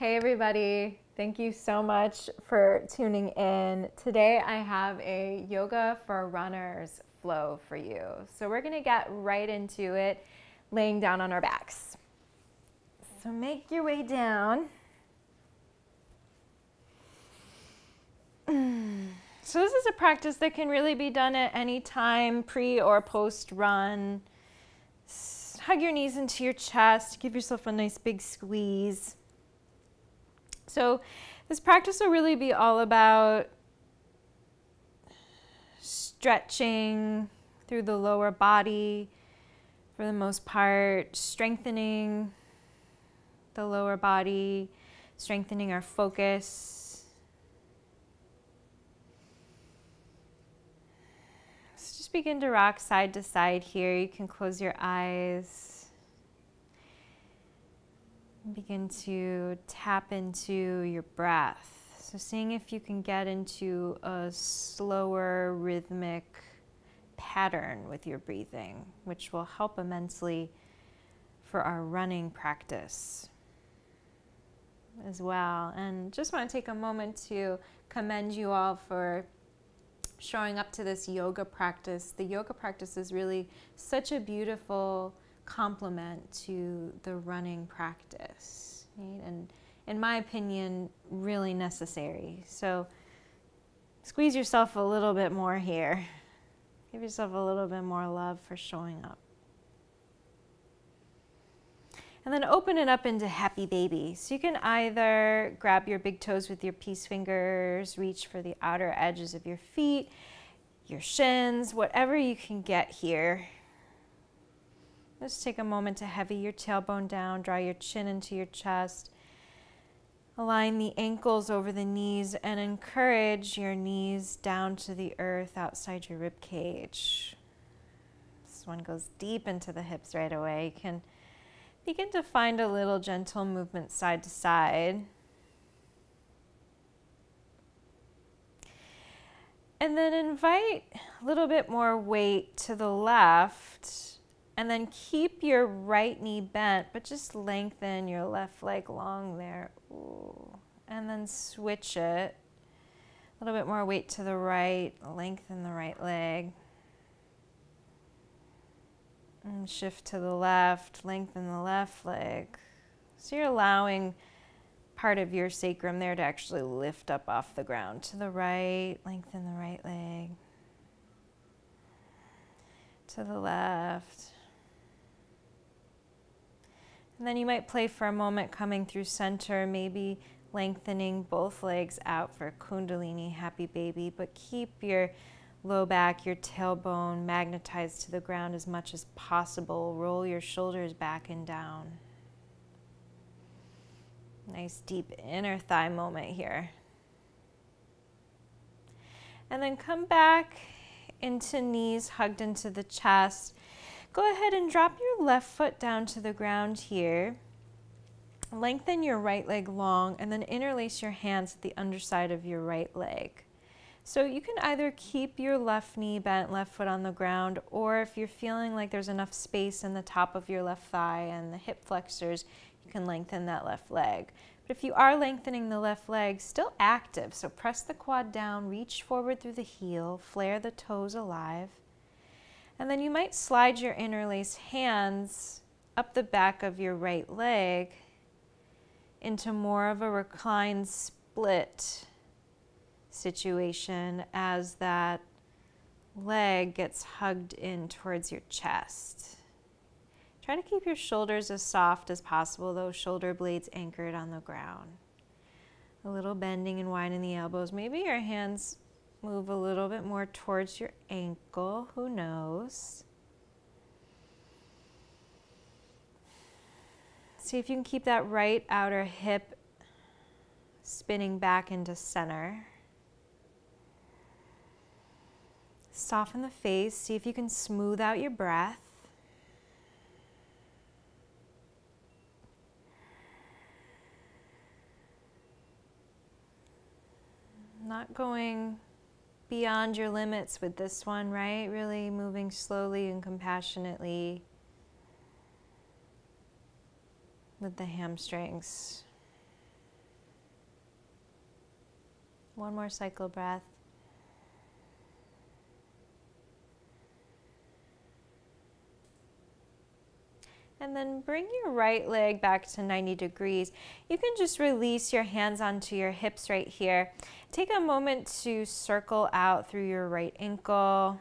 Hey everybody, thank you so much for tuning in. Today I have a yoga for runners flow for you. So we're gonna get right into it, laying down on our backs. So make your way down. So this is a practice that can really be done at any time, pre or post run. Hug your knees into your chest, give yourself a nice big squeeze. So this practice will really be all about stretching through the lower body for the most part, strengthening the lower body, strengthening our focus. So just begin to rock side to side here. You can close your eyes. Begin to tap into your breath. So seeing if you can get into a slower rhythmic pattern with your breathing, which will help immensely for our running practice as well. And just want to take a moment to commend you all for showing up to this yoga practice. The yoga practice is really such a beautiful complement to the running practice, right? And in my opinion, really necessary. So squeeze yourself a little bit more here. Give yourself a little bit more love for showing up. And then open it up into happy baby. So you can either grab your big toes with your peace fingers, reach for the outer edges of your feet, your shins, whatever you can get here. Just take a moment to heavy your tailbone down, draw your chin into your chest, align the ankles over the knees, and encourage your knees down to the earth outside your rib cage. This one goes deep into the hips right away. You can begin to find a little gentle movement side to side. And then invite a little bit more weight to the left. And then keep your right knee bent, but just lengthen your left leg long there. Ooh. And then switch it. A little bit more weight to the right, lengthen the right leg. And shift to the left, lengthen the left leg. So you're allowing part of your sacrum there to actually lift up off the ground. To the right, lengthen the right leg. To the left. And then you might play for a moment coming through center, maybe lengthening both legs out for Kundalini, happy baby, but keep your low back, your tailbone magnetized to the ground as much as possible. Roll your shoulders back and down. Nice deep inner thigh moment here. And then come back into knees hugged into the chest. Go ahead and drop your left foot down to the ground here. Lengthen your right leg long and then interlace your hands at the underside of your right leg. So you can either keep your left knee bent, left foot on the ground, or if you're feeling like there's enough space in the top of your left thigh and the hip flexors, you can lengthen that left leg. But if you are lengthening the left leg, still active, so press the quad down, reach forward through the heel, flare the toes alive. And then you might slide your interlaced hands up the back of your right leg into more of a reclined split situation as that leg gets hugged in towards your chest. Try to keep your shoulders as soft as possible, those shoulder blades anchored on the ground. A little bending and widening the elbows. Maybe your hands move a little bit more towards your ankle, who knows? See if you can keep that right outer hip spinning back into center. Soften the face, see if you can smooth out your breath. Not going beyond your limits with this one, right? Really moving slowly and compassionately with the hamstrings. One more cycle breath. And then bring your right leg back to 90 degrees. You can just release your hands onto your hips right here. Take a moment to circle out through your right ankle.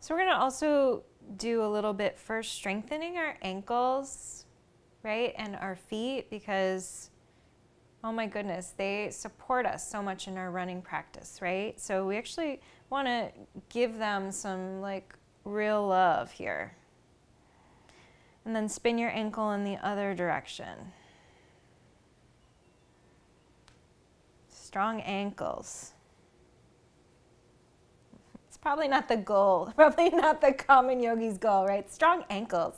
So we're going to also do a little bit first strengthening our ankles, right, and our feet, because oh my goodness, they support us so much in our running practice, right? So we actually want to give them some like real love here. And then spin your ankle in the other direction. Strong ankles. It's probably not the goal, probably not the common yogi's goal, right? Strong ankles.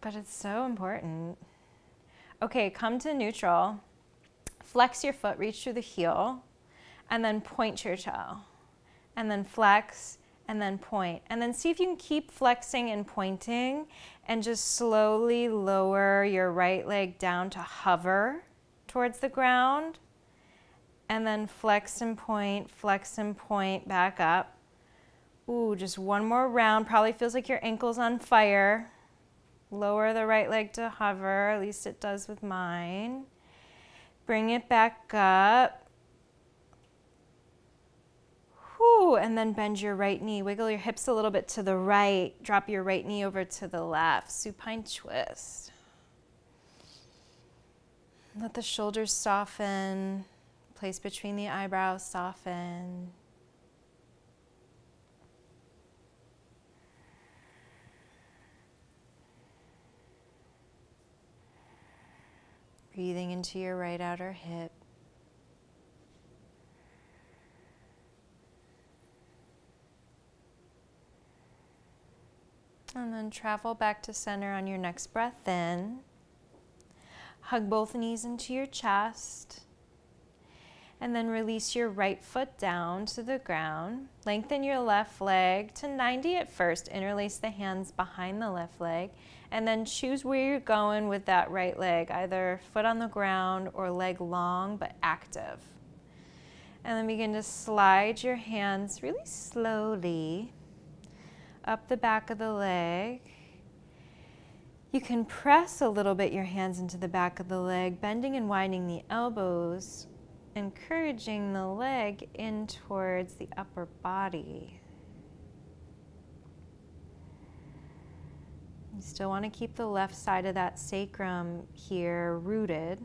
But it's so important. Okay, come to neutral. Flex your foot, reach through the heel, and then point your toe. And then flex, and then point. And then see if you can keep flexing and pointing and just slowly lower your right leg down to hover towards the ground. And then flex and point back up. Ooh, just one more round. Probably feels like your ankle's on fire. Lower the right leg to hover, at least it does with mine. Bring it back up. Whew, and then bend your right knee. Wiggle your hips a little bit to the right. Drop your right knee over to the left. Supine twist. Let the shoulders soften. Place between the eyebrows soften. Breathing into your right outer hip. And then travel back to center on your next breath in. Hug both knees into your chest. And then release your right foot down to the ground. Lengthen your left leg to 90 at first. Interlace the hands behind the left leg. And then choose where you're going with that right leg, either foot on the ground or leg long but active. And then begin to slide your hands really slowly up the back of the leg. You can press a little bit your hands into the back of the leg, bending and widening the elbows, encouraging the leg in towards the upper body. You still want to keep the left side of that sacrum here rooted.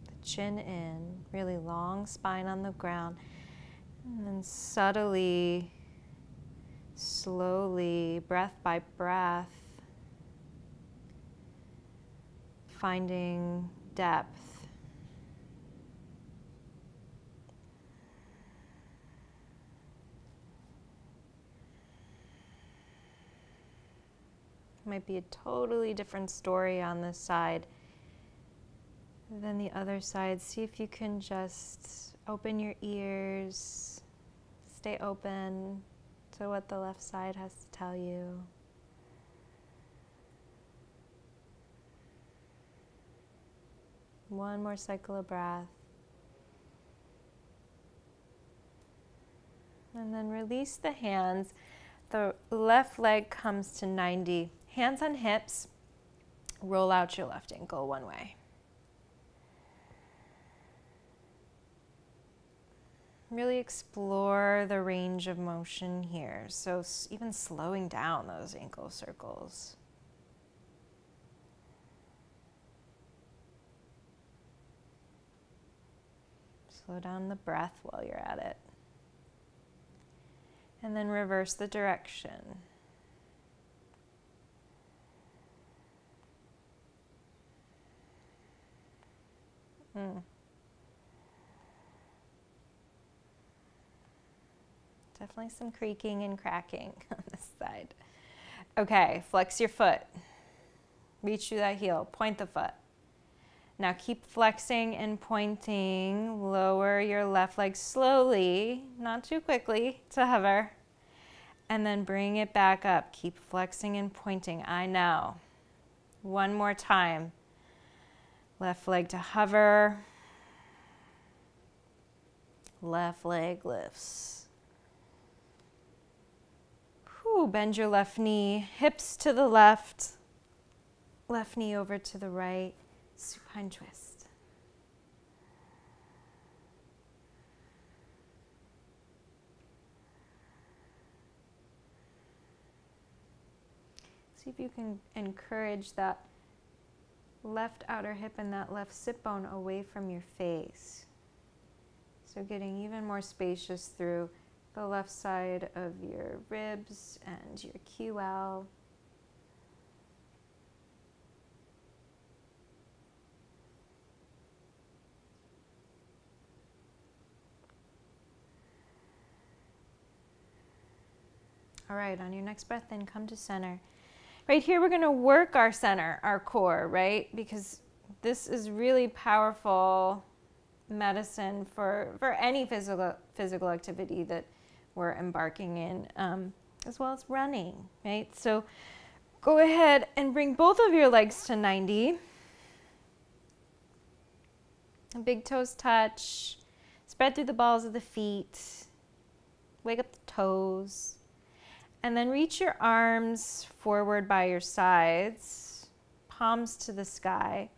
The chin in, really long spine on the ground. And then subtly, slowly, breath by breath, finding depth. Might be a totally different story on this side than the other side. See if you can just open your ears, stay open to what the left side has to tell you. One more cycle of breath. And then release the hands. The left leg comes to 90. Hands on hips. Roll out your left ankle one way. Really explore the range of motion here. So even slowing down those ankle circles. Slow down the breath while you're at it. And then reverse the direction. Definitely some creaking and cracking on this side. Okay, flex your foot. Reach through that heel, point the foot. Now keep flexing and pointing. Lower your left leg slowly, not too quickly, to hover. And then bring it back up. Keep flexing and pointing. I know. One more time. Left leg to hover. Left leg lifts. Whew, bend your left knee, hips to the left, left knee over to the right, supine twist. See if you can encourage that left outer hip and that left sit bone away from your face. So getting even more spacious through the left side of your ribs and your QL. All right, on your next breath in, come to center. Right here, we're gonna work our center, our core, right? Because this is really powerful medicine for any physical activity that we're embarking in, as well as running, right? So go ahead and bring both of your legs to 90. Big toes touch. Spread through the balls of the feet. Wake up the toes. And then reach your arms forward by your sides, palms to the sky.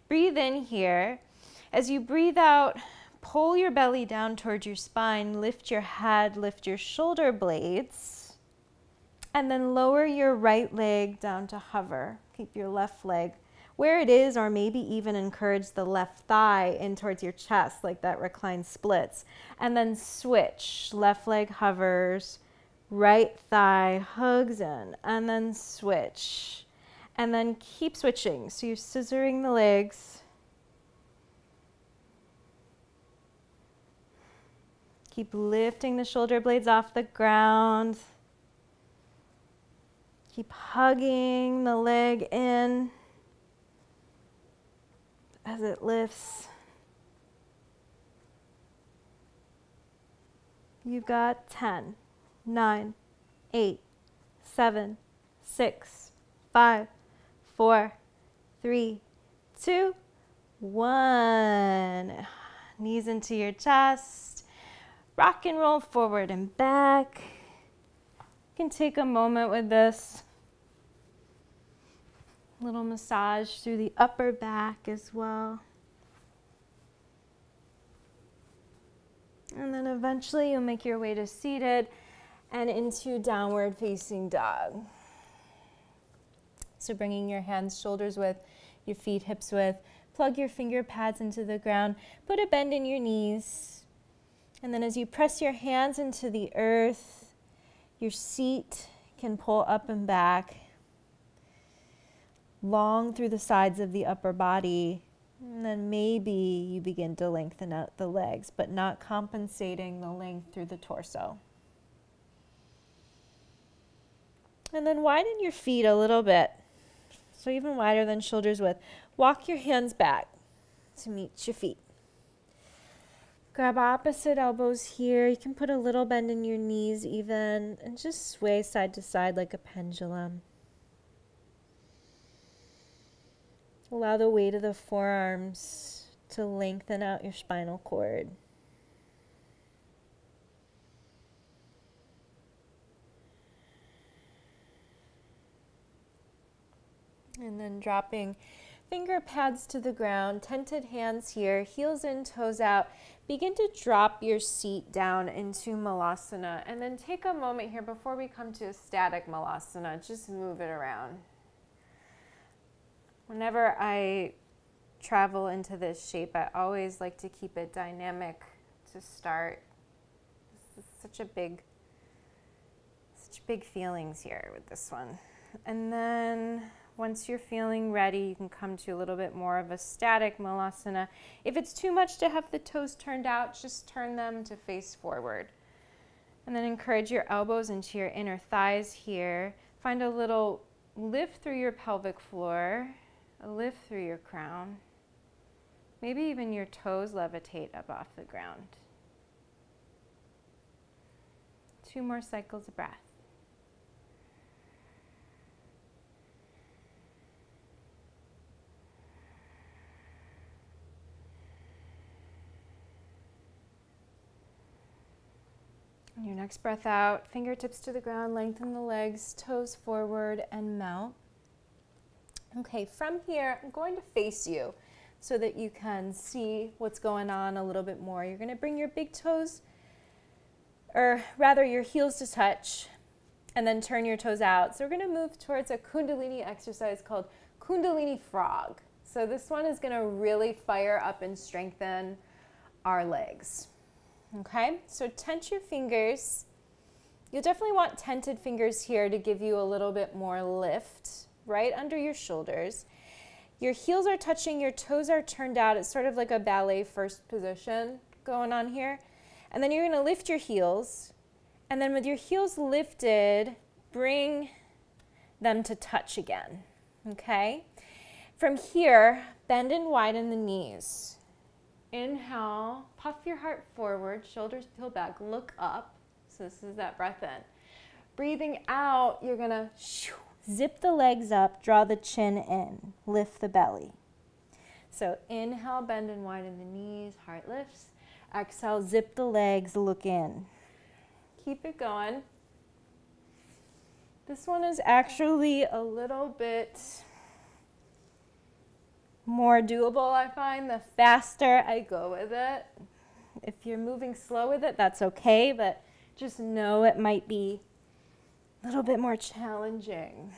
Breathe in here. As you breathe out, pull your belly down towards your spine, lift your head, lift your shoulder blades, and then lower your right leg down to hover. Keep your left leg where it is, or maybe even encourage the left thigh in towards your chest, like that reclined splits. And then switch. Left leg hovers, right thigh hugs in, and then switch. And then keep switching. So you're scissoring the legs. Keep lifting the shoulder blades off the ground. Keep hugging the leg in as it lifts. You've got 10, 9, 8, 7, 6, 5, 4, 3, 2, 1. Knees into your chest. Rock and roll forward and back. You can take a moment with this. Little massage through the upper back as well. And then eventually you'll make your way to seated and into downward facing dog. So bringing your hands shoulders width, your feet hips width, plug your finger pads into the ground, put a bend in your knees. And then as you press your hands into the earth, your seat can pull up and back, long through the sides of the upper body. And then maybe you begin to lengthen out the legs, but not compensating the length through the torso. And then widen your feet a little bit, so even wider than shoulders width. Walk your hands back to meet your feet. Grab opposite elbows here. You can put a little bend in your knees even, and just sway side to side like a pendulum. Allow the weight of the forearms to lengthen out your spinal cord. And then dropping finger pads to the ground, tented hands here, heels in, toes out. Begin to drop your seat down into Malasana. And then take a moment here before we come to a static Malasana. Just move it around. Whenever I travel into this shape, I always like to keep it dynamic to start. This is such big feelings here with this one. And then once you're feeling ready, you can come to a little bit more of a static Malasana. If it's too much to have the toes turned out, just turn them to face forward. And then encourage your elbows into your inner thighs here. Find a little lift through your pelvic floor. A lift through your crown. Maybe even your toes levitate up off the ground. 2 more cycles of breath. Next breath out, fingertips to the ground, lengthen the legs, toes forward, and mount. Okay, from here, I'm going to face you so that you can see what's going on a little bit more. You're going to bring your big toes, or rather your heels to touch, and then turn your toes out. So we're going to move towards a Kundalini exercise called Kundalini Frog. So this one is going to really fire up and strengthen our legs. Okay, so tense your fingers. You'll definitely want tented fingers here to give you a little bit more lift right under your shoulders. Your heels are touching, your toes are turned out. It's sort of like a ballet first position going on here. And then you're going to lift your heels. And then with your heels lifted, bring them to touch again. Okay? From here, bend and widen the knees. Inhale, puff your heart forward, shoulders peel back, look up. So this is that breath in. Breathing out, you're going to zip the legs up, draw the chin in, lift the belly. So inhale, bend and widen the knees, heart lifts. Exhale, zip the legs, look in. Keep it going. This one is actually a little bit more doable, I find, the faster I go with it. If you're moving slow with it, that's okay, but just know it might be a little bit more challenging.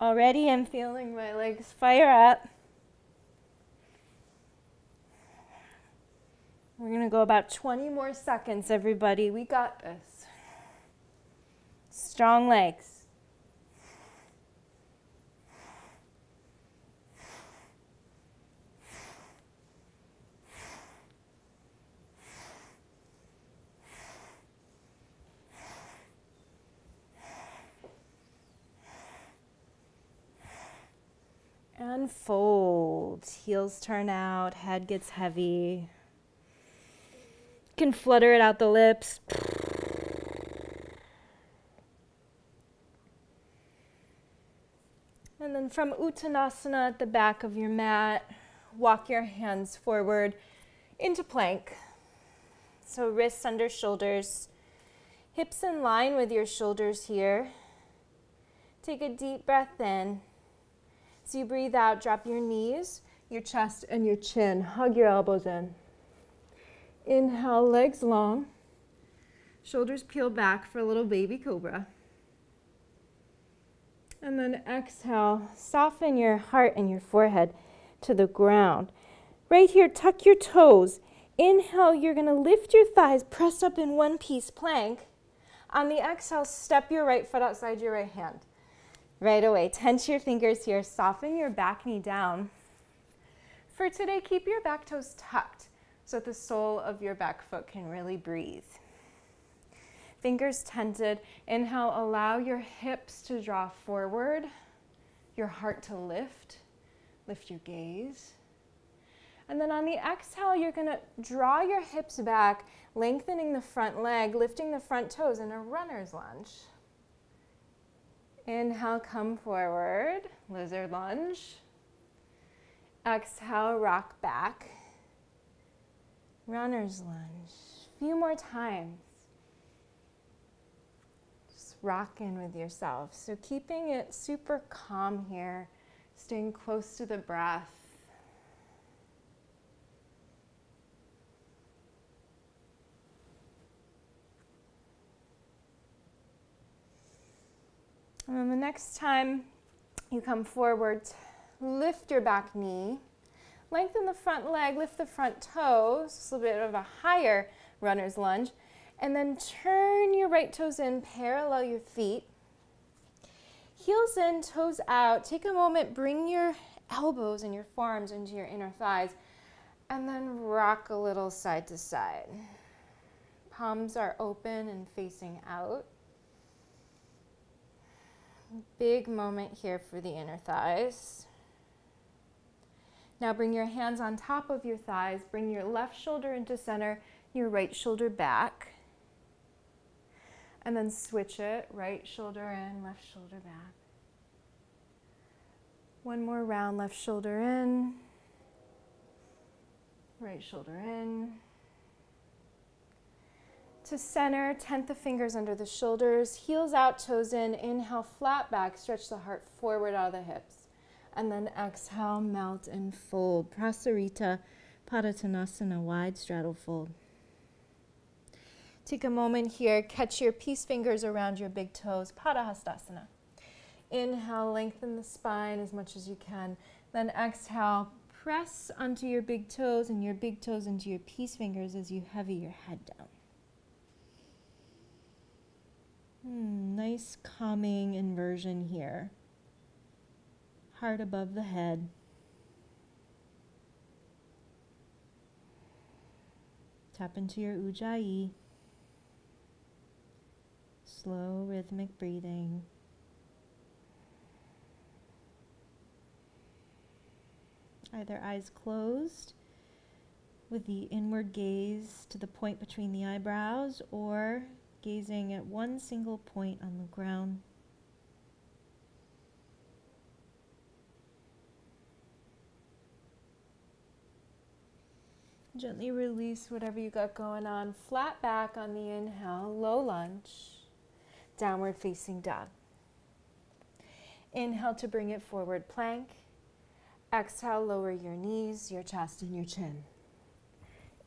Already I'm feeling my legs fire up. We're going to go about 20 more seconds, everybody. We got this. Strong legs. And fold. Heels turn out, head gets heavy. You can flutter it out the lips. And then from Uttanasana at the back of your mat, walk your hands forward into plank. So wrists under shoulders, hips in line with your shoulders here. Take a deep breath in. As you breathe out, drop your knees, your chest, and your chin. Hug your elbows in. Inhale, legs long. Shoulders peel back for a little baby cobra. And then exhale, soften your heart and your forehead to the ground. Right here, tuck your toes. Inhale, you're going to lift your thighs, press up in one piece plank. On the exhale, step your right foot outside your right hand. Right away, tense your fingers here, soften your back knee down. For today, keep your back toes tucked so that the sole of your back foot can really breathe. Fingers tented. Inhale, allow your hips to draw forward, your heart to lift. Lift your gaze. And then on the exhale, you're going to draw your hips back, lengthening the front leg, lifting the front toes in a runner's lunge. Inhale, come forward, lizard lunge. Exhale, rock back. Runner's lunge. A few more times. Just rock in with yourself. So keeping it super calm here, staying close to the breath. And then the next time you come forward, lift your back knee, lengthen the front leg, lift the front toes, just a little bit of a higher runner's lunge, and then turn your right toes in, parallel your feet. Heels in, toes out. Take a moment, bring your elbows and your forearms into your inner thighs, and then rock a little side to side. Palms are open and facing out. Big moment here for the inner thighs. Now bring your hands on top of your thighs. Bring your left shoulder into center, your right shoulder back. And then switch it, right shoulder in, left shoulder back. One more round, left shoulder in, right shoulder in. To center, tent the fingers under the shoulders, heels out, toes in. Inhale, flat back, stretch the heart forward out of the hips. And then exhale, melt and fold. Prasarita, Padottanasana, wide straddle fold. Take a moment here, catch your peace fingers around your big toes, Padahastasana. Inhale, lengthen the spine as much as you can. Then exhale, press onto your big toes and your big toes into your peace fingers as you heavy your head down. Nice calming inversion here. Heart above the head. Tap into your Ujjayi. Slow rhythmic breathing. Either eyes closed with the inward gaze to the point between the eyebrows, or gazing at one single point on the ground. Gently release whatever you got going on. Flat back on the inhale, low lunge, downward facing dog. Inhale to bring it forward, plank. Exhale, lower your knees, your chest, and your chin.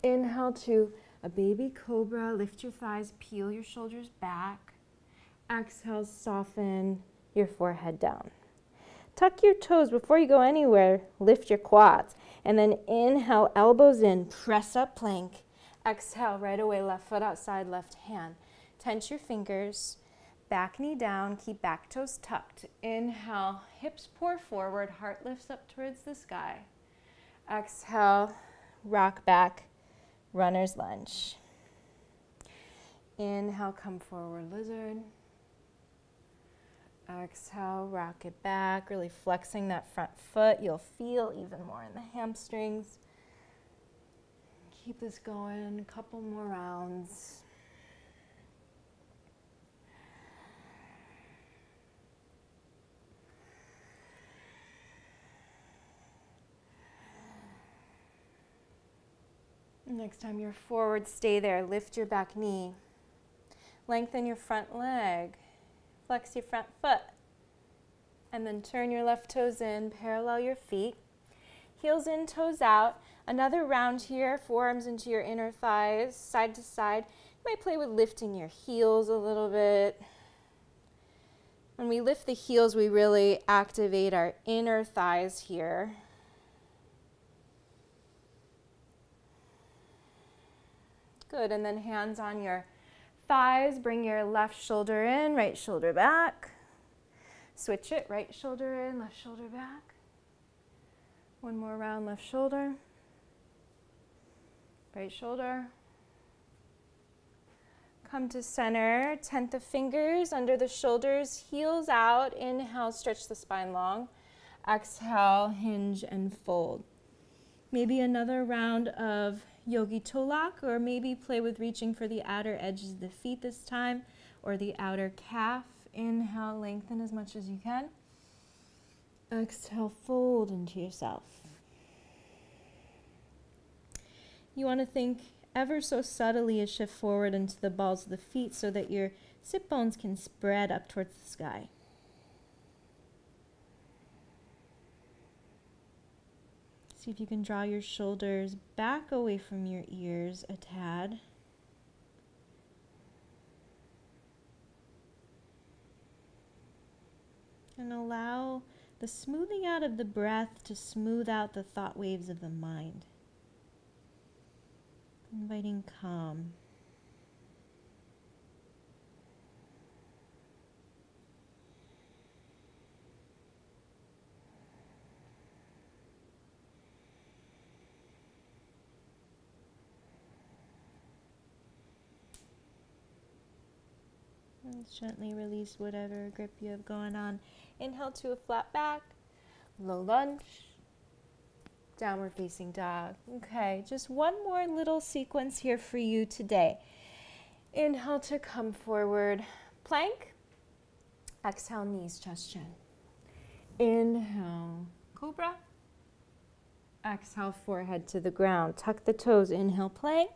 Inhale to a baby cobra, lift your thighs, peel your shoulders back. Exhale, soften your forehead down. Tuck your toes before you go anywhere, lift your quads. And then inhale, elbows in, press up plank. Exhale, right away, left foot outside, left hand. Tense your fingers, back knee down, keep back toes tucked. Inhale, hips pour forward, heart lifts up towards the sky. Exhale, rock back. Runner's lunge. Inhale, come forward, lizard. Exhale, rock it back, really flexing that front foot. You'll feel even more in the hamstrings. Keep this going, a couple more rounds. Next time you're forward, stay there. Lift your back knee. Lengthen your front leg. Flex your front foot. And then turn your left toes in, parallel your feet. Heels in, toes out. Another round here, forearms into your inner thighs, side to side. You might play with lifting your heels a little bit. When we lift the heels, we really activate our inner thighs here. Good, and then hands on your thighs, bring your left shoulder in, right shoulder back. Switch it, right shoulder in, left shoulder back. One more round, left shoulder, right shoulder. Come to center, tent the fingers under the shoulders, heels out. Inhale, stretch the spine long. Exhale, hinge and fold. Maybe another round of Yogi toe lock, or maybe play with reaching for the outer edges of the feet this time, or the outer calf. Inhale, lengthen as much as you can. Exhale, fold into yourself. You want to think ever so subtly a shift forward into the balls of the feet so that your sit bones can spread up towards the sky. See if you can draw your shoulders back away from your ears a tad. And allow the smoothing out of the breath to smooth out the thought waves of the mind. Inviting calm. And gently release whatever grip you have going on. Inhale to a flat back, low lunge, downward facing dog. Okay, just one more little sequence here for you today. Inhale to come forward, plank. Exhale, knees, chest, chin. Inhale, cobra. Exhale, forehead to the ground. Tuck the toes, inhale, plank.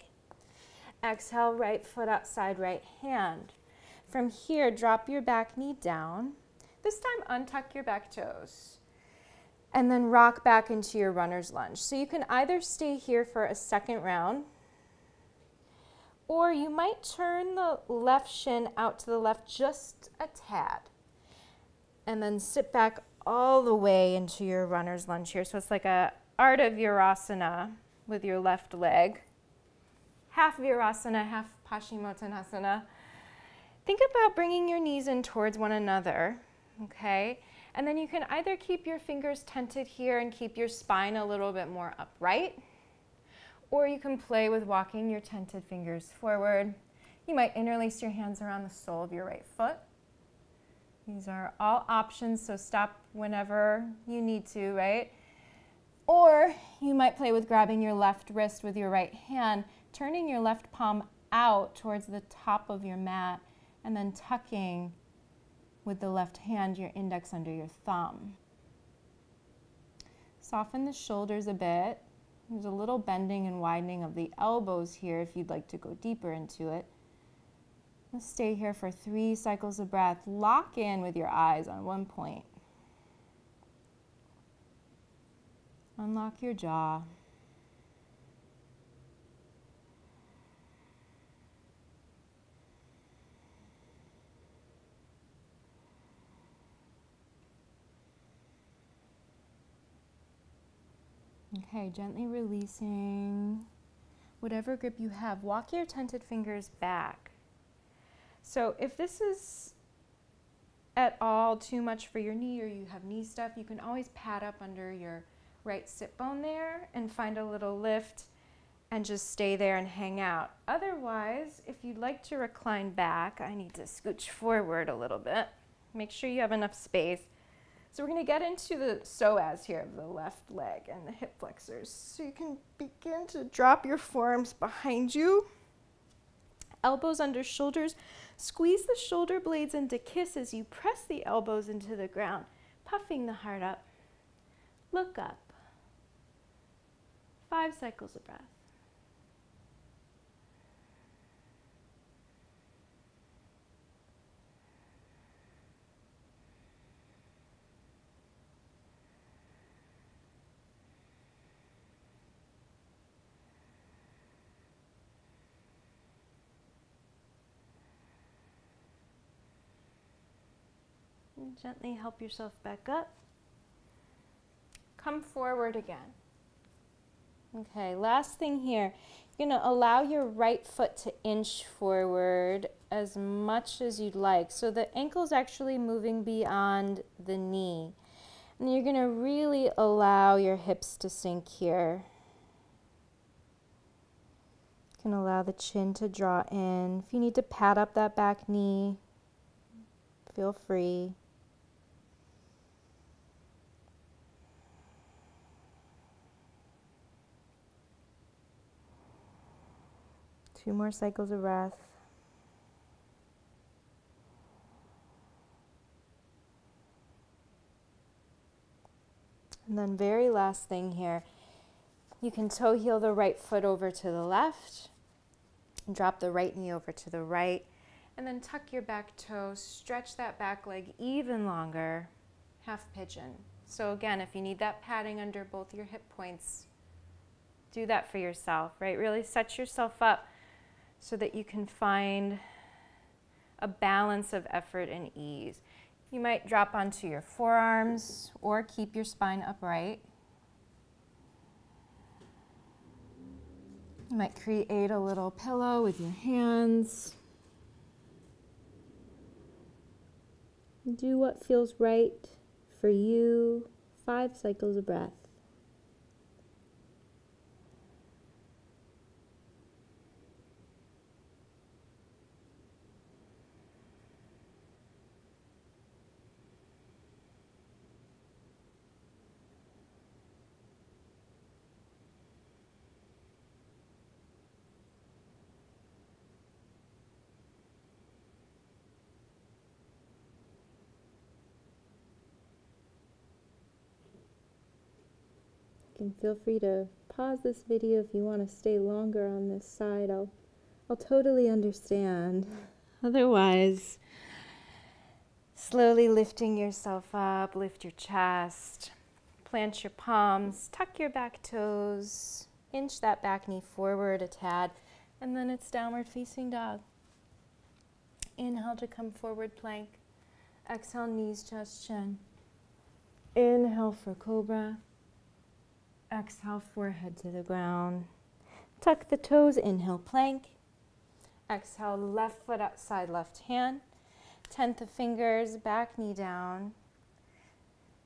Exhale, right foot outside right hand. From here, drop your back knee down. This time, untuck your back toes. And then rock back into your runner's lunge. So you can either stay here for a second round, or you might turn the left shin out to the left just a tad. And then sit back all the way into your runner's lunge here. So it's like a art of Virasana with your left leg. Half Virasana, half Padottanasana. Think about bringing your knees in towards one another, okay? And then you can either keep your fingers tented here and keep your spine a little bit more upright, or you can play with walking your tented fingers forward. You might interlace your hands around the sole of your right foot. These are all options, so stop whenever you need to, right? Or you might play with grabbing your left wrist with your right hand, turning your left palm out towards the top of your mat, and then tucking with the left hand your index under your thumb. Soften the shoulders a bit. There's a little bending and widening of the elbows here if you'd like to go deeper into it. Let's stay here for 3 cycles of breath. Lock in with your eyes on one point. Unlock your jaw. Okay, gently releasing whatever grip you have. Walk your tented fingers back. So if this is at all too much for your knee or you have knee stuff, you can always pad up under your right sit bone there and find a little lift and just stay there and hang out. Otherwise, if you'd like to recline back, I need to scooch forward a little bit. Make sure you have enough space. So we're going to get into the psoas here of the left leg and the hip flexors. So you can begin to drop your forearms behind you, elbows under shoulders. Squeeze the shoulder blades into kiss as you press the elbows into the ground, puffing the heart up. Look up. 5 cycles of breath. And gently help yourself back up. Come forward again. Okay, last thing here. You're going to allow your right foot to inch forward as much as you'd like. So the ankle's actually moving beyond the knee. And you're going to really allow your hips to sink here. You can allow the chin to draw in. If you need to pad up that back knee, feel free. Two more cycles of breath. And then very last thing here, you can toe heel the right foot over to the left, drop the right knee over to the right, and then tuck your back toe, stretch that back leg even longer, half pigeon. So again, if you need that padding under both your hip points, do that for yourself, right? Really set yourself up so that you can find a balance of effort and ease. You might drop onto your forearms or keep your spine upright. You might create a little pillow with your hands. Do what feels right for you. 5 cycles of breath. You can feel free to pause this video if you want to stay longer on this side. I'll I'll totally understand. Otherwise, slowly lifting yourself up, lift your chest, plant your palms, tuck your back toes, inch that back knee forward a tad, and then it's downward facing dog. Inhale to come forward plank. Exhale, knees, chest, chin. Inhale for cobra. Exhale, forehead to the ground. Tuck the toes, inhale, plank. Exhale, left foot outside, left hand. Tenth of fingers, back knee down.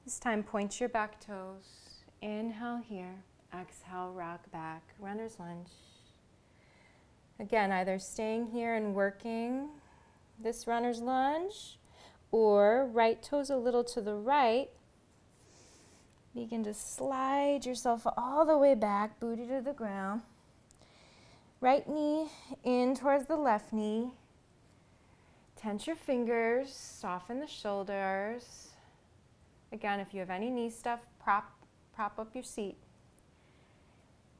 This time, point your back toes. Inhale here. Exhale, rock back. Runner's lunge. Again, either staying here and working this runner's lunge, or right toes a little to the right. Begin to slide yourself all the way back, booty to the ground. Right knee in towards the left knee. Tense your fingers, soften the shoulders. Again, if you have any knee stuff, prop up your seat.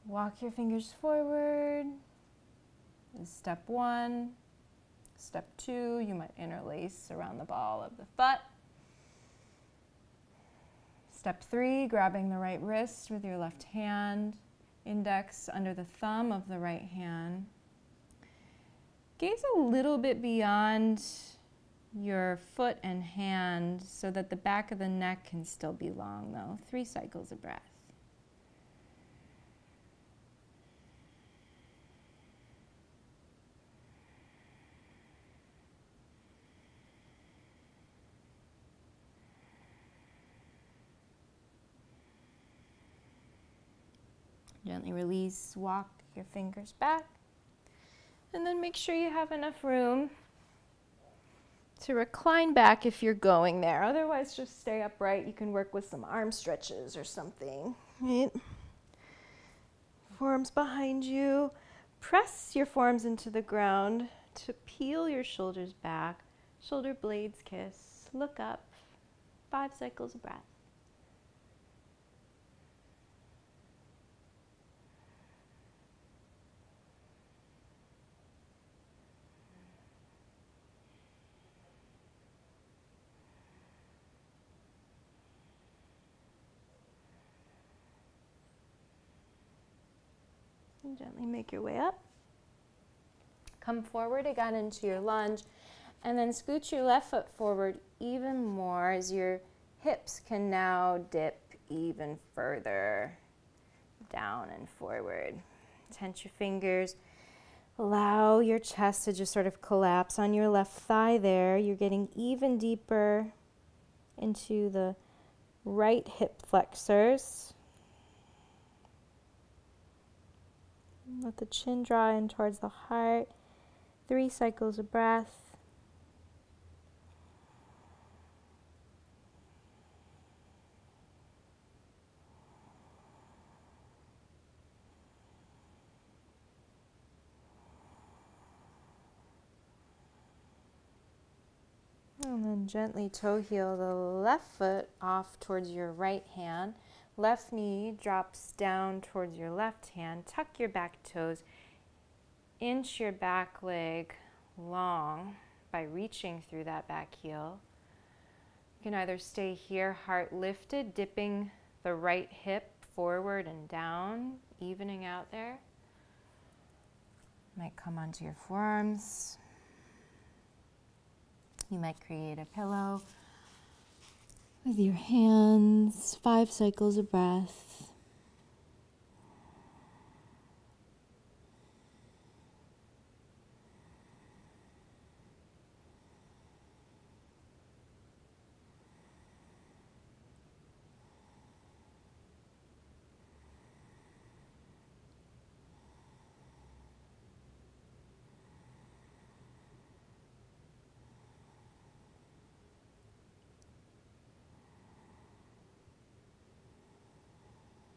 Walk your fingers forward. Step 1. Step 2, you might interlace around the ball of the foot. Step 3, grabbing the right wrist with your left hand, index under the thumb of the right hand. Gaze a little bit beyond your foot and hand so that the back of the neck can still be long though. 3 cycles of breath. Gently release, walk your fingers back, and then make sure you have enough room to recline back if you're going there. Otherwise, just stay upright. You can work with some arm stretches or something, right? Forearms behind you. Press your forearms into the ground to peel your shoulders back. Shoulder blades kiss. Look up. 5 cycles of breath. And gently make your way up. Come forward again into your lunge, and then scoot your left foot forward even more as your hips can now dip even further down and forward. Tense your fingers. Allow your chest to just sort of collapse on your left thigh there. You're getting even deeper into the right hip flexors. Let the chin draw in towards the heart. 3 cycles of breath. And then gently toe heel the left foot off towards your right hand. Left knee drops down towards your left hand. Tuck your back toes. Inch your back leg long by reaching through that back heel. You can either stay here, heart lifted, dipping the right hip forward and down, evening out there. Might come onto your forearms. You might create a pillow with your hands. 5 cycles of breath.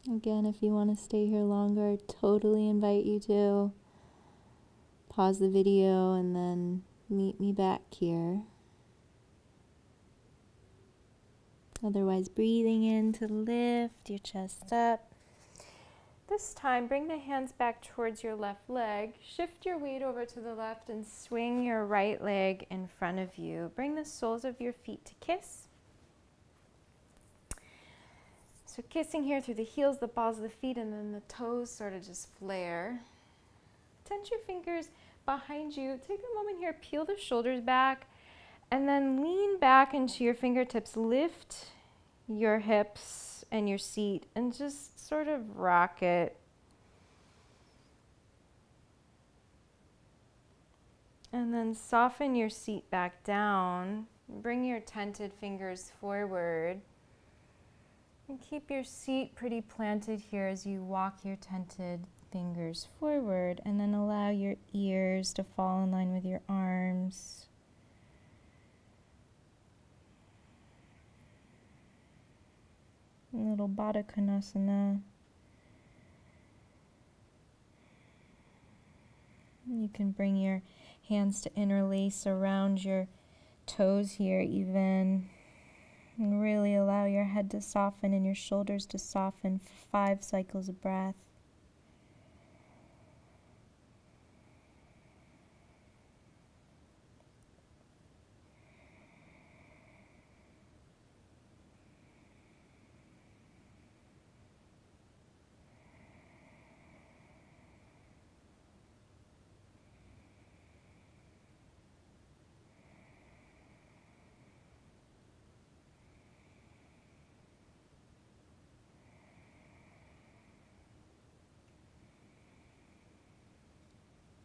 Again, if you want to stay here longer, I totally invite you to. Pause the video and then meet me back here. Otherwise, breathing in to lift your chest up. This time, bring the hands back towards your left leg. Shift your weight over to the left and swing your right leg in front of you. Bring the soles of your feet to kiss. So kissing here through the heels, the balls of the feet, and then the toes sort of just flare. Tense your fingers behind you. Take a moment here, peel the shoulders back, and then lean back into your fingertips. Lift your hips and your seat and just sort of rock it. And then soften your seat back down. Bring your tented fingers forward. And keep your seat pretty planted here as you walk your tented fingers forward, and then allow your ears to fall in line with your arms. A little Padottanasana. You can bring your hands to interlace around your toes here even. And really allow your head to soften and your shoulders to soften for 5 cycles of breath.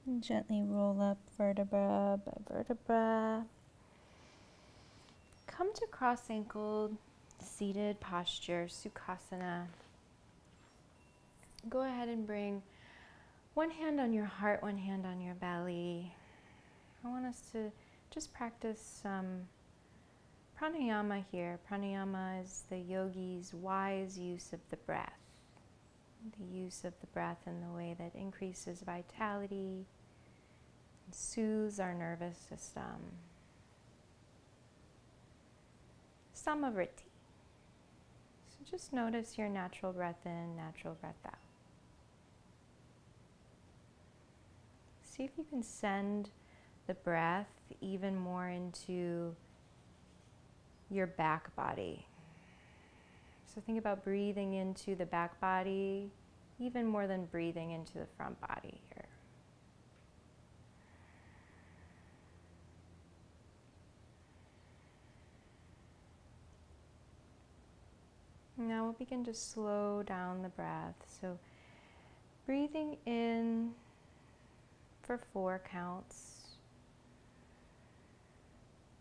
And gently roll up vertebra by vertebra. Come to cross-ankled, seated posture, Sukhasana. Go ahead and bring one hand on your heart, one hand on your belly. I want us to just practice some pranayama here. Pranayama is the yogi's wise use of the breath. The use of the breath in the way that increases vitality, soothes our nervous system. Samavriti. So just notice your natural breath in, natural breath out. See if you can send the breath even more into your back body. So think about breathing into the back body, even more than breathing into the front body here. Now we'll begin to slow down the breath. So breathing in for 4 counts,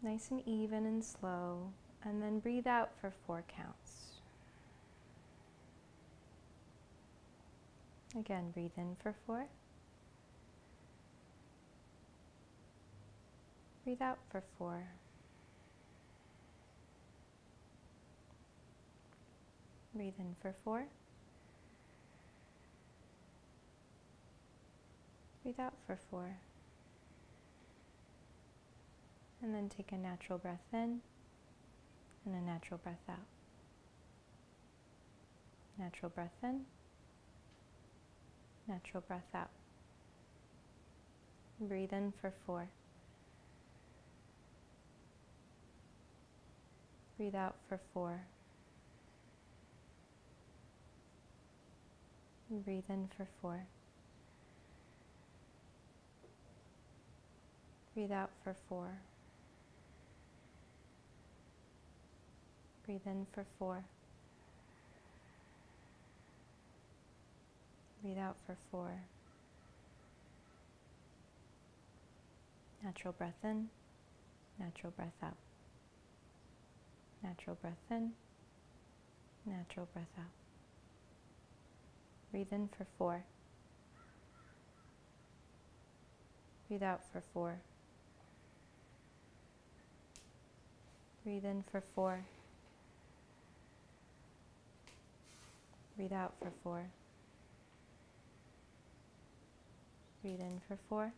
nice and even and slow, and then breathe out for 4 counts. Again, breathe in for 4. Breathe out for 4. Breathe in for 4. Breathe out for 4. And then take a natural breath in and a natural breath out. Natural breath in, natural breath out. Breathe in for 4. Breathe out for 4. Breathe in for 4. Breathe out for 4. Breathe in for 4. Breathe out for 4. Natural breath in, natural breath out. Natural breath in, natural breath out. Breathe in for 4. Breathe out for 4. Breathe in for 4. Breathe out for 4. Breathe in for 4.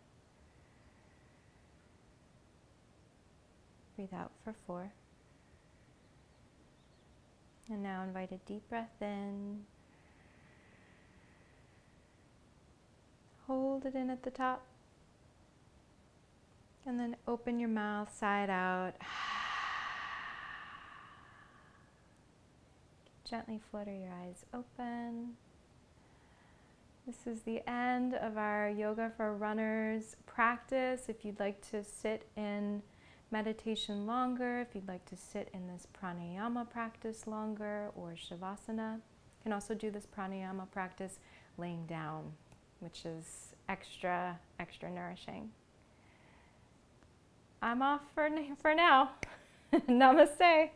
Breathe out for 4. And now invite a deep breath in. Hold it in at the top. And then open your mouth side out. Gently flutter your eyes open. This is the end of our Yoga for Runners practice. If you'd like to sit in meditation longer, if you'd like to sit in this pranayama practice longer, or shavasana, you can also do this pranayama practice laying down, which is extra nourishing. I'm off for now. Namaste.